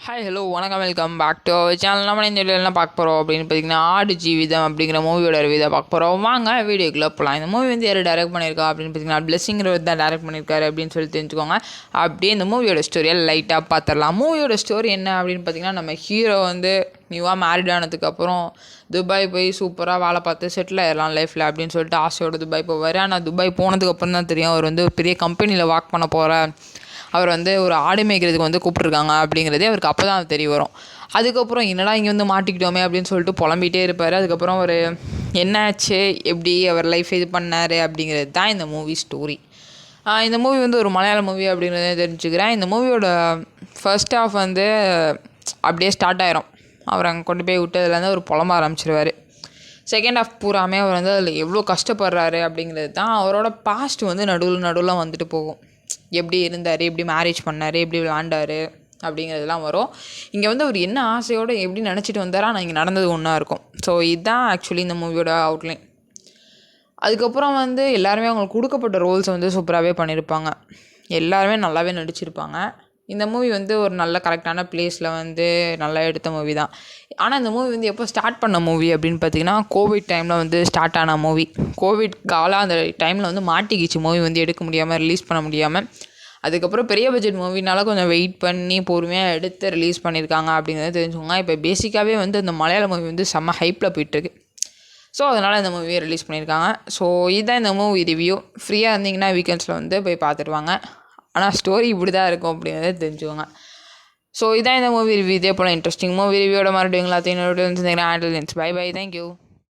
Hi hello வணக்கம் welcome back to our channel. நம்ம இந்த வீடியோலாம் பார்க்க போகிறோம் அப்படின்னு பார்த்தீங்கன்னா ஆடு ஜீவிதம் அப்படிங்கிற மூவியோட ரிவ்யூ பார்க்க போகிறோம். வாங்க வீடியோக்குள்ளே போகலாம். இந்த மூவி வந்து யார் டைரக்ட் பண்ணியிருக்கா அப்படின்னு பார்த்தீங்கன்னா பிளெஸிங்கிறவர் தான் டைரக்ட் பண்ணியிருக்காரு அப்படின்னு சொல்லி தெரிஞ்சுக்கோங்க. அப்படியே இந்த மூவியோட ஸ்டோரியை லைட்டாக பார்த்துடலாம். மூவியோட ஸ்டோரி என்ன அப்படின்னு பார்த்தீங்கன்னா, நம்ம ஹீரோ வந்து நியூவாக மேரிட் ஆனதுக்கப்புறம் துபாய் போய் சூப்பராக வேலை பார்த்து செட்டில் ஆயிடலாம் லைஃப்பில் அப்படின்னு சொல்லிட்டு ஆசையோடு துபாய் போவார். ஆனால் துபாய் போனதுக்கப்புறம் தான் தெரியும் அவர் வந்து ஒரு பெரிய கம்பெனியில் ஒர்க் பண்ண போகிற அவர் வந்து ஒரு ஆடு மேய்க்கிறதுக்கு வந்து கூப்பிட்ருக்காங்க அப்படிங்கிறதே அவருக்கு அப்போ தான் தெரிய வரும். அதுக்கப்புறம் என்னடா இங்கே வந்து மாட்டிக்கிட்டோமே அப்படின்னு சொல்லிட்டு புலம்பிகிட்டே இருப்பார். அதுக்கப்புறம் அவர் என்னாச்சு, எப்படி அவர் லைஃப் இது பண்ணார் அப்படிங்கிறது தான் இந்த மூவி ஸ்டோரி. இந்த மூவி வந்து ஒரு மலையாள மூவி அப்படிங்கிறத தெரிஞ்சுக்கிறேன். இந்த மூவியோட ஃபர்ஸ்ட் ஹாஃப் வந்து அப்படியே ஸ்டார்ட் ஆயிரும். அவர் அங்கே கொண்டு போய் விட்டதுலேருந்து அவர் புலம்ப ஆரம்பிச்சிருவார். செகண்ட் ஹாஃப் பூராமே அவர் வந்து அதில் எவ்வளோ கஷ்டப்படுறாரு அப்படிங்கிறது தான். அவரோட பாஸ்ட் வந்து நடுவில் வந்துட்டு போகும். எப்படி இருந்தார், எப்படி மேரேஜ் பண்ணார், எப்படி விளாண்டார் அப்படிங்கிறதுலாம் வரும். இங்கே வந்து அவர் என்ன ஆசையோடு எப்படி நினச்சிட்டு வந்தாரோ ஆனால் இங்கே நடந்தது ஒன்றா இருக்கும். ஸோ இதுதான் ஆக்சுவலி இந்த மூவியோட அவுட்லைன். அதுக்கப்புறம் வந்து எல்லாருமே அவங்களுக்கு கொடுக்கப்பட்ட ரோல்ஸை வந்து சூப்பராகவே பண்ணியிருப்பாங்க. எல்லாருமே நல்லாவே நடிச்சிருப்பாங்க. இந்த மூவி வந்து ஒரு நல்ல கரெக்டான ப்ளேஸில் வந்து நல்லா எடுத்த மூவி தான். ஆனால் இந்த மூவி வந்து எப்போ ஸ்டார்ட் பண்ண மூவி அப்படின்னு பார்த்தீங்கன்னா, கோவிட் டைமில் வந்து ஸ்டார்ட் ஆன மூவி. கோவிட் காலம் அந்த டைமில் வந்து மாட்டிக்கிச்சு மூவி வந்து எடுக்க முடியாமல், ரிலீஸ் பண்ண முடியாமல். அதுக்கப்புறம் பெரிய பட்ஜெட் மூவினால கொஞ்சம் வெயிட் பண்ணி பொறுமையாக எடுத்து ரிலீஸ் பண்ணியிருக்காங்க அப்படிங்கிறத தெரிஞ்சுக்கோங்க. இப்போ பேசிக்காகவே வந்து இந்த மலையாள மூவி வந்து செம்ம ஹைப்பில் போயிட்டுருக்கு. ஸோ அதனால் இந்த மூவியை ரிலீஸ் பண்ணியிருக்காங்க. ஸோ இதுதான் இந்த மூவி ரிவ்யூ. ஃப்ரீயாக இருந்தீங்கன்னா வீக்கெண்ட்ஸில் வந்து போய் பார்த்துருவாங்க. ஆனால் ஸ்டோரி இப்படி தான் இருக்கும் அப்படிங்கிறத தெரிஞ்சுக்கோங்க. ஸோ இதான் இந்த மூவி ரிவ்யூ. இதே போல் இன்ட்ரெஸ்டிங் மூவி ரிவ்யூவோட மறுபடியும் எல்லாத்தையும் பை பை. தேங்க்யூ.